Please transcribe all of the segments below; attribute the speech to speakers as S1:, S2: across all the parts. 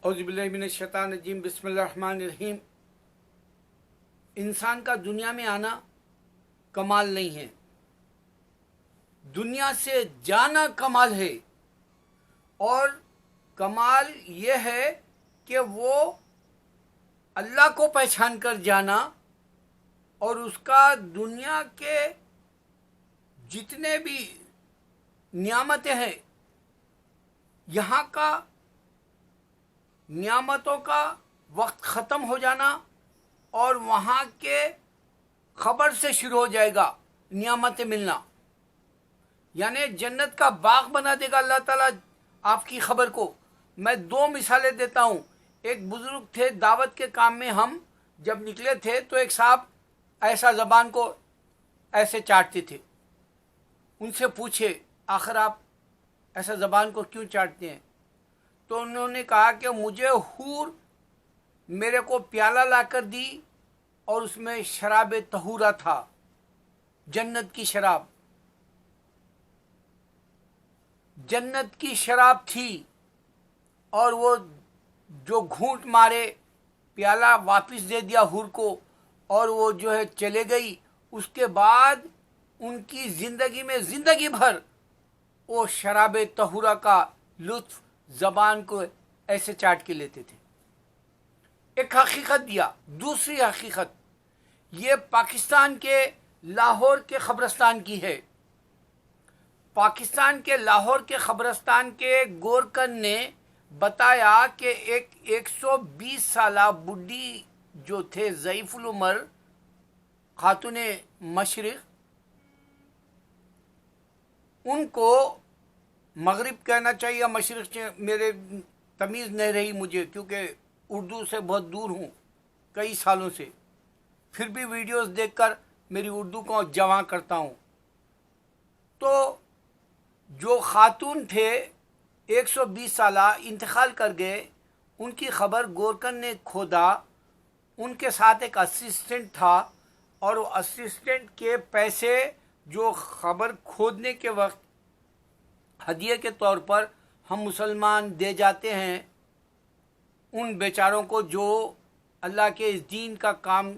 S1: औज़ुबिल्लाहि मिनश्शैतानिर्रजीम बिस्मिल्लाहिर्रहमानिर्रहीम। इंसान का दुनिया में आना कमाल नहीं है, दुनिया से जाना कमाल है। और कमाल ये है कि वो अल्लाह को पहचान कर जाना और उसका दुनिया के जितने भी नियामतें हैं, यहाँ का नियामतों का वक्त ख़त्म हो जाना और वहाँ के खबर से शुरू हो जाएगा नियामतें मिलना। यानी जन्नत का बाग बना देगा अल्लाह ताला आपकी खबर को। मैं दो मिसालें देता हूँ। एक बुज़ुर्ग थे, दावत के काम में हम जब निकले थे तो एक साहब ऐसा ज़बान को ऐसे चाटते थे। उनसे पूछे, आखिर आप ऐसा ज़बान को क्यों चाटते हैं? तो उन्होंने कहा कि मुझे हूर मेरे को प्याला लाकर दी और उसमें शराब तहूरा था, जन्नत की शराब, जन्नत की शराब थी। और वो जो घूंट मारे प्याला वापस दे दिया हूर को और वो जो है चले गई। उसके बाद उनकी ज़िंदगी में ज़िंदगी भर वो शराब तहूरा का लुत्फ़ ज़बान को ऐसे चाट के लेते थे। एक हकीकत दिया। दूसरी हकीकत ये पाकिस्तान के लाहौर के ख़बरस्तान की है। पाकिस्तान के लाहौर के ख़बरस्तान के गोरकन ने बताया कि एक 120 साला बुढ़ी जो थे, ज़ईफ़ुल उमर खातूने मशरिक़, उनको मगरिब कहना चाहिए, मशरिक़ से मेरे तमीज़ नहीं रही मुझे, क्योंकि उर्दू से बहुत दूर हूँ कई सालों से। फिर भी वीडियोस देखकर मेरी उर्दू को जमा करता हूँ। तो जो खातून थे 120 साला इंतकाल कर गए, उनकी खबर गोरकन ने खोदा। उनके साथ एक असिस्टेंट था और वो असिस्टेंट के पैसे जो खबर खोदने के वक्त हदिये के तौर पर हम मुसलमान दे जाते हैं उन बेचारों को जो अल्लाह के इस दीन का काम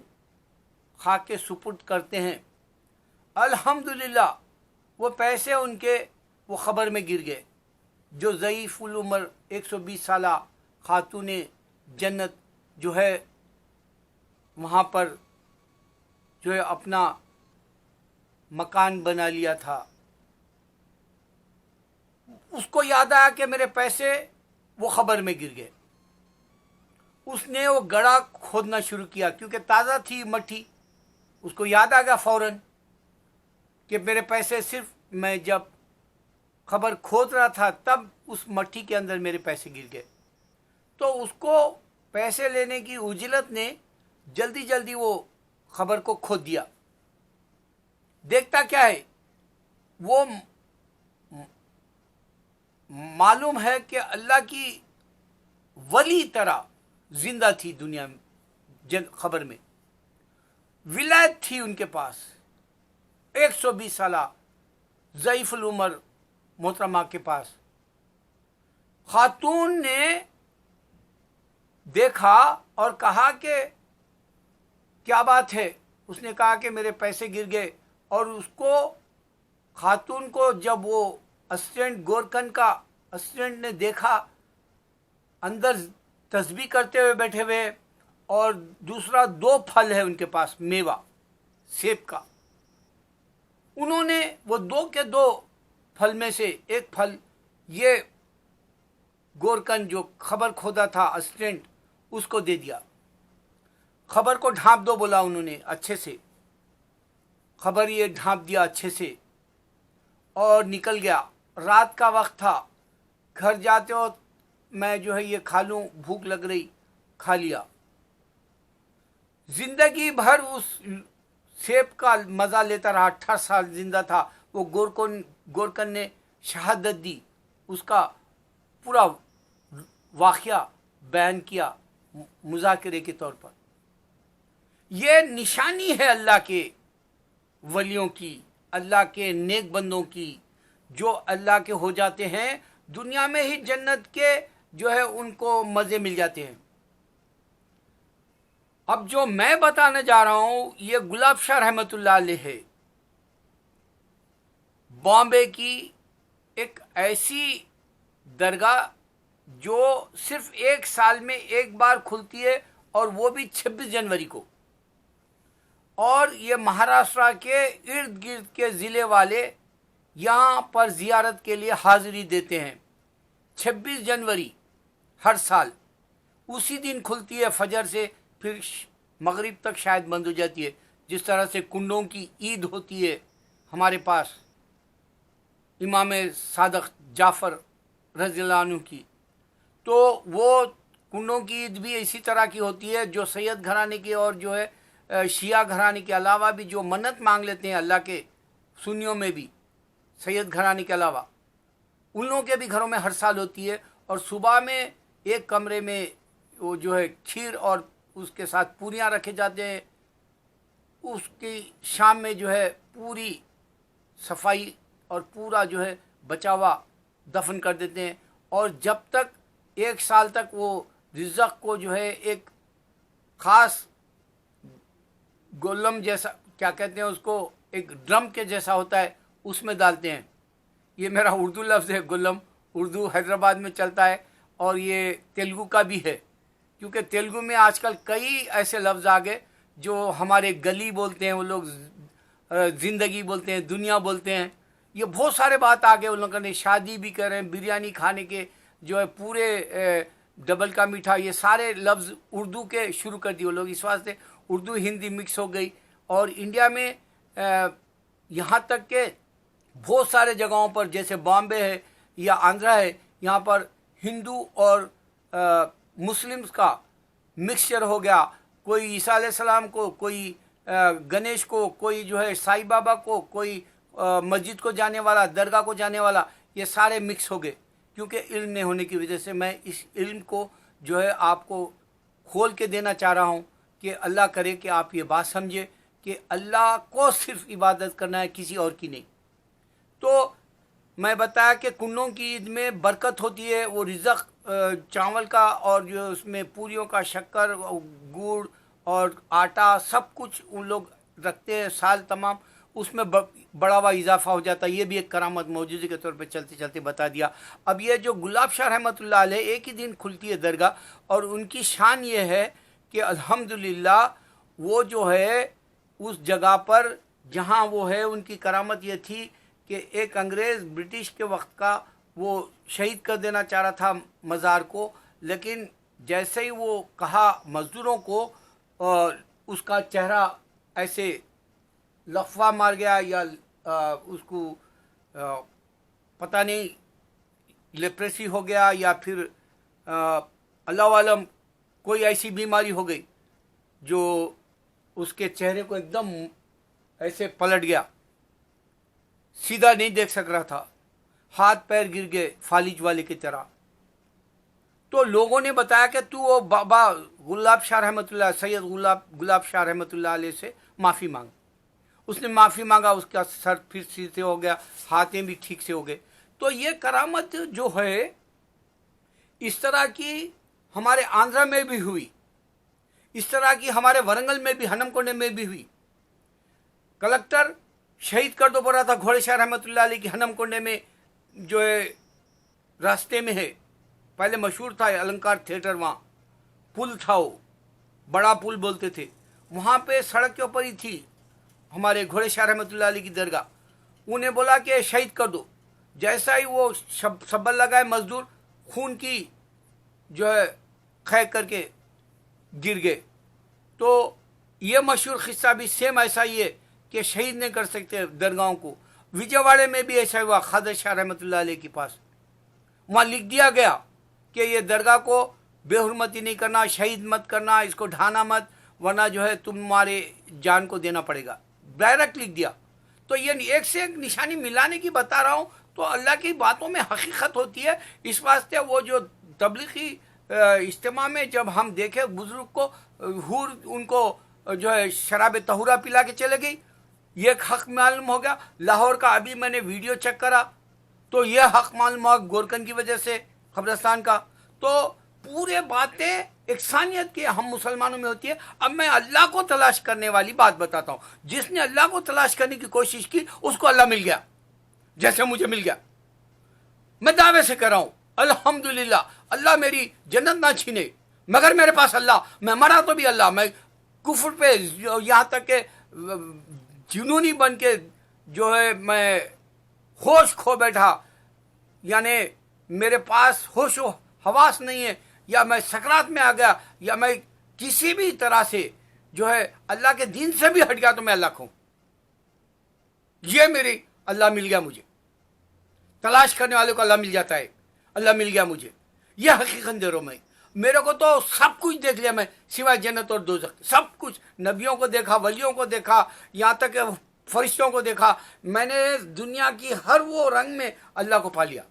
S1: खा के सुपुर्द करते हैं। अल्हम्दुलिल्लाह वो पैसे उनके वो ख़बर में गिर गए। जो ज़ईफ़ुल उमर 120 साला खातूने जन्नत जो है वहाँ पर जो है अपना मकान बना लिया था, उसको याद आया कि मेरे पैसे वो ख़बर में गिर गए। उसने वो गड़ा खोदना शुरू किया, क्योंकि ताज़ा थी मट्टी। उसको याद आ गया फ़ौरन कि मेरे पैसे, सिर्फ मैं जब खबर खोद रहा था तब उस मट्टी के अंदर मेरे पैसे गिर गए। तो उसको पैसे लेने की उजलत ने जल्दी जल्दी वो खबर को खोद दिया। देखता क्या है, वो मालूम है कि अल्लाह की वली तरह जिंदा थी दुनिया में। खबर में विलायत थी उनके पास। 120 साला ज़ईफ़ुल उमर मोहतरमा के पास। खातून ने देखा और कहा कि क्या बात है। उसने कहा कि मेरे पैसे गिर गए। और उसको, खातून को, जब वो असिस्टेंट गोरकन का असिस्टेंट ने देखा अंदर तस्बीह करते हुए बैठे हुए, और दूसरा 2 फल है उनके पास, मेवा सेब का, उन्होंने वो 2 के 2 फल में से एक फल ये गोरकन जो खबर खोदा था असिस्टेंट, उसको दे दिया। खबर को ढांप दो बोला उन्होंने अच्छे से। खबर ये ढांप दिया अच्छे से और निकल गया। रात का वक्त था। घर जाते हो मैं जो है ये खा लूँ, भूख लग रही, खा लिया। जिंदगी भर उस सेब का मज़ा लेता रहा। 18 साल जिंदा था वो। गोरकन ने शहादत दी, उसका पूरा वाक़या बयान किया मुज़ाकरे के तौर पर। यह निशानी है अल्लाह के वलियों की, अल्लाह के नेक बंदों की, जो अल्लाह के हो जाते हैं। दुनिया में ही जन्नत के जो है उनको मज़े मिल जाते हैं। अब जो मैं बताने जा रहा हूँ ये गुलाब शाह रहमतुल्लाह अलैह है, बॉम्बे की एक ऐसी दरगाह जो सिर्फ एक साल में एक बार खुलती है और वो भी 26 जनवरी को। और ये महाराष्ट्र के इर्द गिर्द के ज़िले वाले यहाँ पर ज़ियारत के लिए हाज़िरी देते हैं। 26 जनवरी हर साल उसी दिन खुलती है फजर से, फिर मगरिब तक शायद बंद हो जाती है। जिस तरह से कुंडों की ईद होती है हमारे पास इमाम सादक जाफ़र रज़ियल्लाहु अन्हु की, तो वो कुंडों की ईद भी इसी तरह की होती है। जो सैयद घराने की और जो है शिया घराने के अलावा भी जो मन्नत मांग लेते हैं अल्लाह के, सुन्नियों में भी सैयद घराने के अलावा उन लोगों के भी घरों में हर साल होती है। और सुबह में एक कमरे में वो जो है खीर और उसके साथ पूरियाँ रखे जाते हैं। उसकी शाम में जो है पूरी सफाई और पूरा जो है बचावा दफन कर देते हैं। और जब तक एक साल तक वो रिज़्क़ को जो है एक ख़ास गोलम जैसा, क्या कहते हैं उसको, एक ड्रम के जैसा होता है, उसमें डालते हैं। ये मेरा उर्दू लफ्ज़ है गोलम, उर्दू हैदराबाद में चलता है और ये तेलुगु का भी है, क्योंकि तेलुगु में आजकल कई ऐसे लफ्ज़ आ गए जो हमारे गली बोलते हैं वो लोग, ज़िंदगी बोलते हैं, दुनिया बोलते हैं। ये बहुत सारे बात आ गए उन लोगों ने, शादी भी कर रहे हैं, बिरयानी खाने के जो है पूरे डबल का मीठा, ये सारे लफ्ज़ उर्दू के शुरू कर दिए वो लोग। इस वास्ते उर्दू हिंदी मिक्स हो गई। और इंडिया में यहाँ तक के बहुत सारे जगहों पर जैसे बॉम्बे है या आंध्रा है, यहाँ पर हिंदू और मुस्लिम्स का मिक्सचर हो गया। कोई ईसा अलैहिस्सलाम को, कोई गणेश को, कोई जो है साईं बाबा को, कोई मस्जिद को जाने वाला, दरगाह को जाने वाला, ये सारे मिक्स हो गए क्योंकि इल्म नहीं होने की वजह से। मैं इस इल्म को जो है आपको खोल के देना चाह रहा हूँ कि अल्लाह करे कि आप ये बात समझे कि अल्लाह को सिर्फ इबादत करना है, किसी और की नहीं। तो मैं बताया कि कुंडों की ईद में बरकत होती है, वो रिज़्क़ चावल का और जो उसमें पूरियों का, शक्कर, गुड़ और आटा सब कुछ उन लोग रखते हैं साल तमाम, उसमें बड़ा हुआ इजाफा हो जाता है। ये भी एक करामत मौजूदगी के तौर पे चलते चलते बता दिया। अब ये जो गुलाब शाह रहमतुल्लाह अलैह एक ही दिन खुलती है दरगाह, और उनकी शान ये है कि अल्हम्दुलिल्लाह वो जो है उस जगह पर जहाँ वो है, उनकी करामत ये थी कि एक अंग्रेज़ ब्रिटिश के वक्त का वो शहीद कर देना चाह रहा था मज़ार को, लेकिन जैसे ही वो कहा मज़दूरों को, और उसका चेहरा ऐसे लफवा मार गया या उसको पता नहीं लेप्रेसी हो गया या फिर अल्लाह आलम कोई ऐसी बीमारी हो गई जो उसके चेहरे को एकदम ऐसे पलट गया, सीधा नहीं देख सक रहा था, हाथ पैर गिर गए फालिज वाले की तरह। तो लोगों ने बताया कि तू वो बाबा गुलाब शाह रहमतुल्लाह, सैयद गुलाब शाह रहमतुल्लाह अलैह से माफ़ी मांग। उसने माफ़ी मांगा, उसका सर फिर सीधे हो गया, हाथें भी ठीक से हो गए। तो ये करामत जो है इस तरह की हमारे आंध्रा में भी हुई, इस तरह की हमारे वरंगल में भी, हनमकोंडे में भी हुई। कलेक्टर शहीद कर दो पड़ा था घोड़े शाह रहमतुल्लाह अलैह की, हनमकोंडे में जो है रास्ते में है, पहले मशहूर था अलंकार थिएटर, वहाँ पुल था, वो बड़ा पुल बोलते थे, वहाँ पे सड़क के ऊपर ही थी हमारे घोड़े शाह रहमतुल्लाह अलैह की दरगाह। उन्हें बोला कि शहीद कर दो। जैसा ही वो शब्बल लगाए मजदूर, खून की जो है खै करके गिर गए। तो ये मशहूर किस्सा भी सेम ऐसा ही है कि शहीद नहीं कर सकते दरगाहों को। विजयवाड़े में भी ऐसा हुआ, ख्वाजा शाह रहमतुल्लाह अलैह के पास, वहाँ लिख दिया गया कि ये दरगाह को बेहुरमती नहीं करना, शहीद मत करना, इसको ढाना मत, वरना जो है तुम्हारे जान को देना पड़ेगा, डायरेक्ट लिख दिया। तो ये एक से एक निशानी मिलाने की बता रहा हूँ। तो अल्लाह की बातों में हकीकत होती है। इस वास्ते वो जो तबलीगी इज्तिमा में जब हम देखे बुजुर्ग को हूर उनको जो है शराब तहुरा पिला के चले गई, ये हक मालूम हो गया। लाहौर का अभी मैंने वीडियो चेक करा तो ये हक मालूम हुआ गोरकन की वजह से, कब्रिस्तान का। तो पूरे बातें इंसानियत की हम मुसलमानों में होती है। अब मैं अल्लाह को तलाश करने वाली बात बताता हूं। जिसने अल्लाह को तलाश करने की कोशिश की उसको अल्लाह मिल गया, जैसे मुझे मिल गया। मैं दावे से कर रहा हूं अल्हम्दुलिल्लाह, अल्लाह मेरी जन्नत ना छीने, मगर मेरे पास अल्लाह, मैं मरा तो भी अल्लाह, मैं कुफ्र पे यहां तक के जुनूनी बन के जो है मैं होश खो बैठा, यानी मेरे पास होश हवास नहीं है, या मैं सकरात में आ गया, या मैं किसी भी तरह से जो है अल्लाह के दीन से भी हट गया, तो मैं अल्लाह कहूं ये मेरी अल्लाह मिल गया मुझे। तलाश करने वाले को अल्लाह मिल जाता है, अल्लाह मिल गया मुझे, यह हकीकत दे रहा हूं मैं। मेरे को तो सब कुछ देख लिया मैं, सिवाय जन्नत और दोज़ख, सब कुछ। नबियों को देखा, वलियों को देखा, यहाँ तक फरिश्तों को देखा। मैंने दुनिया की हर वो रंग में अल्लाह को पा लिया।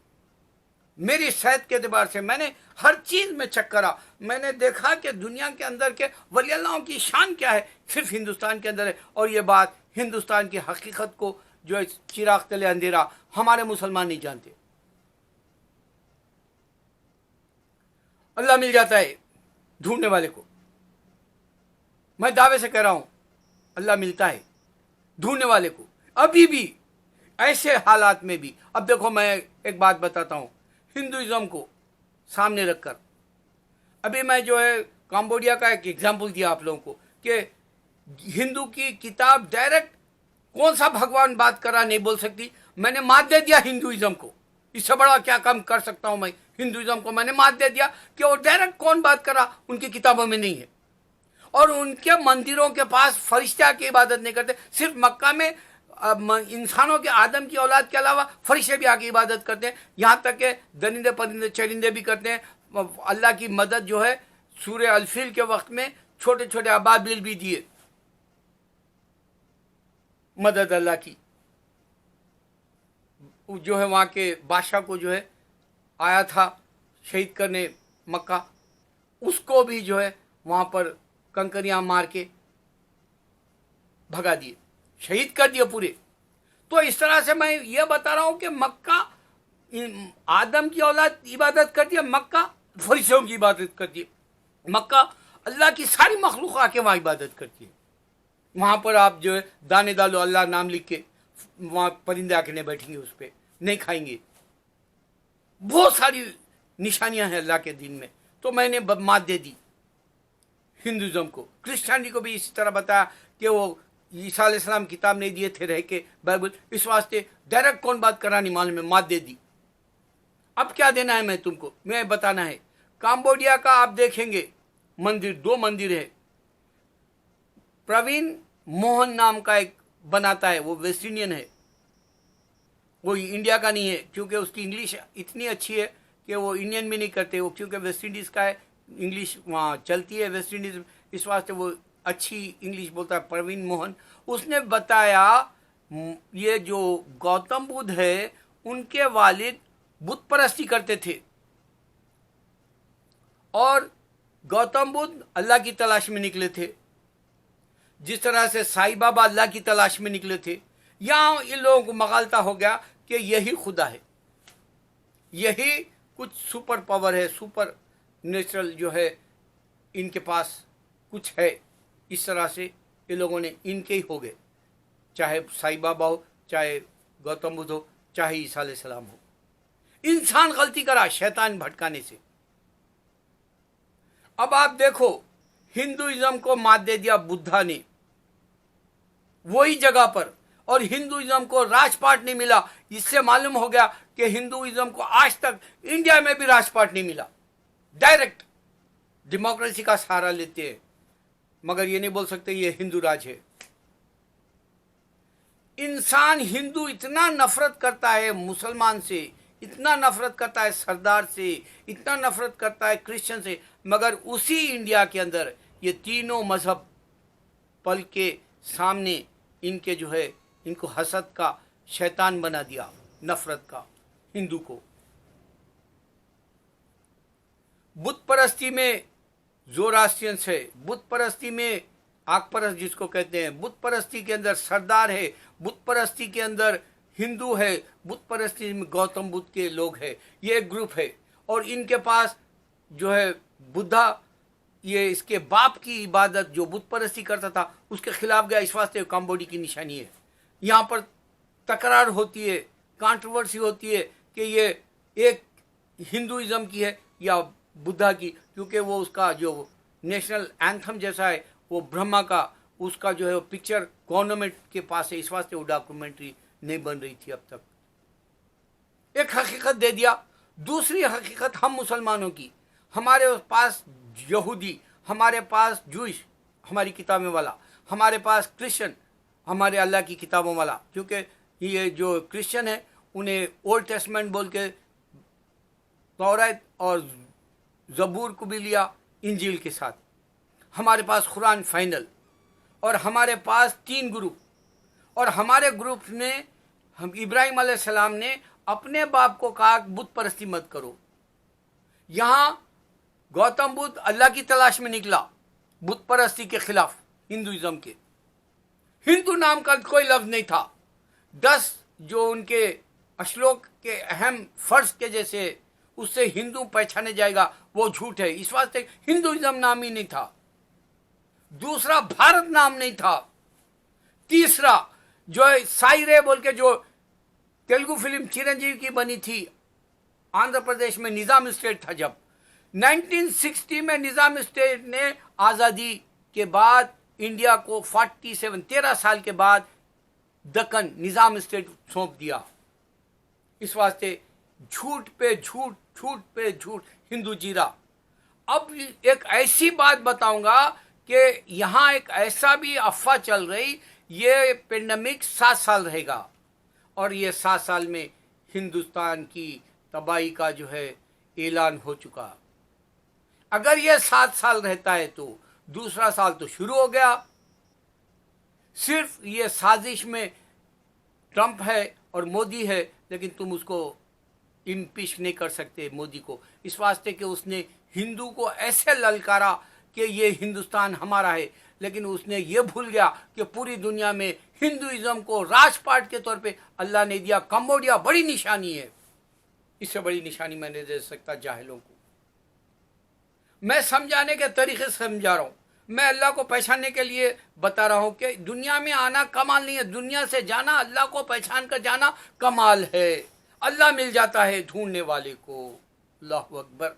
S1: मेरी सेहत के एतबार से मैंने हर चीज में चेक करा। मैंने देखा कि दुनिया के अंदर के वली अल्लाहों की शान क्या है, सिर्फ हिंदुस्तान के अंदर है। और ये बात हिंदुस्तान की हकीकत को जो है चिराग तले अंधेरा, हमारे मुसलमान नहीं जानते। अल्लाह मिल जाता है ढूंढने वाले को। मैं दावे से कह रहा हूं अल्लाह मिलता है ढूंढने वाले को, अभी भी ऐसे हालात में भी। अब देखो मैं एक बात बताता हूं, हिंदुइज्म को सामने रखकर अभी मैं जो है कंबोडिया का एक एग्जाम्पल दिया आप लोगों को कि हिंदू की किताब डायरेक्ट कौन सा भगवान बात कर रहा नहीं बोल सकती। मैंने मात दे दिया हिंदुइज्म को, इससे बड़ा क्या काम कर सकता हूं मैं। हिंदुइज्म को मैंने मात दे दिया कि वो डायरेक्ट कौन बात कर रहा उनकी किताबों में नहीं है। और उनके मंदिरों के पास फरिश्ता की इबादत नहीं करते। सिर्फ मक्का में इंसानों के आदम की औलाद के अलावा फरिश्ते भी आके इबादत करते हैं, यहाँ तक के दरिंदे परिंदे चरिंदे भी करते हैं। अल्लाह की मदद जो है सूर्य अल-फील के वक्त में छोटे छोटे अबाबिल भी दिए, मदद अल्लाह की। जो है वहाँ के बादशाह को जो है आया था शहीद करने मक्का, उसको भी जो है वहाँ पर कंकरियाँ मार के भगा दिए, शहीद कर दिए पूरे। तो इस तरह से मैं ये बता रहा हूं कि मक्का आदम की औलाद इबादत करती है, मक्का फरिश्तों की इबादत करती है, मक्का अल्लाह की सारी मखलूक आके वहां इबादत करती है। वहां पर आप जो है दाने डालो अल्लाह नाम लिख के, वहां परिंदे आके नहीं बैठेंगे, उस पर नहीं खाएंगे। बहुत सारी निशानियां हैं अल्लाह के दिन में। तो मैंने मात दे दी हिंदुइज्म को। क्रिश्चियनिटी को भी इसी तरह बताया कि वो ईसा अलैहिस्सलाम किताब नहीं दिए थे रह के बाइबल, इस वास्ते डायरेक्ट कौन बात करा नहीं मालूम है, मात दे दी। अब क्या देना है मैं तुमको, मैं बताना है। कंबोडिया का आप देखेंगे मंदिर, 2 मंदिर है। प्रवीण मोहन नाम का एक बनाता है, वो वेस्ट इंडियन है, वो इंडिया का नहीं है, क्योंकि उसकी इंग्लिश इतनी अच्छी है कि वो इंडियन भी नहीं करते वो, क्योंकि वेस्ट इंडीज का है, इंग्लिश वहाँ चलती है वेस्ट इंडीज, इस वास्ते वो अच्छी इंग्लिश बोलता है। प्रवीण मोहन, उसने बताया ये जो गौतम बुद्ध है उनके वालिद बुत परस्ती करते थे, और गौतम बुद्ध अल्लाह की तलाश में निकले थे, जिस तरह से साईं बाबा अल्लाह की तलाश में निकले थे। यहाँ इन लोगों को मगालता हो गया कि यही खुदा है, यही कुछ सुपर पावर है, सुपर नेचुरल जो है इनके पास कुछ है। इस तरह से ये लोगों ने इनके ही हो गए, चाहे साईं बाबा हो, चाहे गौतम बुद्ध हो, चाहे ईसा अलैहिस्सलाम हो। इंसान गलती करा शैतान भटकाने से। अब आप देखो हिंदुइज्म को मात दे दिया बुद्धा ने वही जगह पर, और हिंदुइज्म को राजपाट नहीं मिला। इससे मालूम हो गया कि हिंदुइज्म को आज तक इंडिया में भी राजपाट नहीं मिला। डायरेक्ट डेमोक्रेसी का सहारा लेते हैं, मगर ये नहीं बोल सकते ये हिंदू राज है। इंसान हिंदू इतना नफरत करता है मुसलमान से, इतना नफरत करता है सरदार से, इतना नफरत करता है क्रिश्चियन से, मगर उसी इंडिया के अंदर ये तीनों मजहब पल के सामने इनके जो है इनको हसद का शैतान बना दिया, नफरत का हिंदू को। बुत परस्ती में जोरास्ट्रियंस है, बुत परस्ती में आग परस्त जिसको कहते हैं, बुत परस्ती के अंदर सरदार है, बुत परस्ती के अंदर हिंदू है, बुत परस्ती में गौतम बुद्ध के लोग हैं। ये एक ग्रुप है, और इनके पास जो है बुद्धा, ये इसके बाप की इबादत जो बुत परस्ती करता था उसके खिलाफ गया, इस वास्ते काम्बोडी की निशानी है। यहाँ पर तकरार होती है, कंट्रोवर्सी होती है कि ये एक हिंदुइज्म की है या बुद्धा की, क्योंकि वो उसका जो नेशनल एंथम जैसा है वो ब्रह्मा का, उसका जो है वो पिक्चर गवर्नमेंट के पास है, इस वास्ते वो डॉक्यूमेंट्री नहीं बन रही थी अब तक। एक हकीकत दे दिया। दूसरी हकीकत हम मुसलमानों की, हमारे पास यहूदी, हमारे पास जूइश हमारी किताबें वाला, हमारे पास क्रिश्चियन हमारे अल्लाह की किताबों वाला, क्योंकि ये जो क्रिश्चियन है उन्हें ओल्ड टेस्टमेंट बोल के तौरात और ज़बूर को भी लिया इंजील के साथ। हमारे पास कुरान फाइनल, और हमारे पास 3 ग्रुप, और हमारे ग्रुप ने हम इब्राहिम अलैहिस्सलाम ने अपने बाप को कहा बुत परस्ती मत करो। यहाँ गौतम बुद्ध अल्लाह की तलाश में निकला बुत परस्ती के खिलाफ हिंदुइज्म के। हिंदू नाम का कोई लफ्ज नहीं था। 10 जो उनके श्लोक के अहम फर्ज के जैसे उससे हिंदू पहचाने जाएगा वो झूठ है, इस वास्ते हिंदुइज्म नाम ही नहीं था। दूसरा, भारत नाम नहीं था। तीसरा, जो साई रे बोल के जो तेलुगु फिल्म चिरंजीवी की बनी थी आंध्र प्रदेश में, निजाम स्टेट था जब 1960 में, निजाम स्टेट ने आज़ादी के बाद इंडिया को 13 साल के बाद दक्कन निजाम स्टेट सौंप दिया। इस वास्ते झूठ पे झूठ, झूठ पे झूठ हिंदू जीरा। अब एक ऐसी बात बताऊंगा कि यहाँ एक ऐसा भी अफवाह चल रही, ये पेंडेमिक 7 साल रहेगा, और ये 7 साल में हिंदुस्तान की तबाही का जो है ऐलान हो चुका। अगर ये 7 साल रहता है तो दूसरा साल तो शुरू हो गया। सिर्फ ये साजिश में ट्रंप है और मोदी है, लेकिन तुम उसको इम्पीच नहीं कर सकते मोदी को, इस वास्ते कि उसने हिंदू को ऐसे ललकारा कि ये हिंदुस्तान हमारा है, लेकिन उसने ये भूल गया कि पूरी दुनिया में हिंदुइज्म को राजपाट के तौर पे अल्लाह ने दिया। कंबोडिया बड़ी निशानी है, इससे बड़ी निशानी मैं नहीं दे सकता जाहिलों को। मैं समझाने के तरीके से समझा रहा हूँ, मैं अल्लाह को पहचानने के लिए बता रहा हूँ कि दुनिया में आना कमाल नहीं है, दुनिया से जाना, अल्लाह को पहचान कर जाना कमाल है। अल्लाह मिल जाता है ढूंढने वाले को। अल्लाहू अकबर।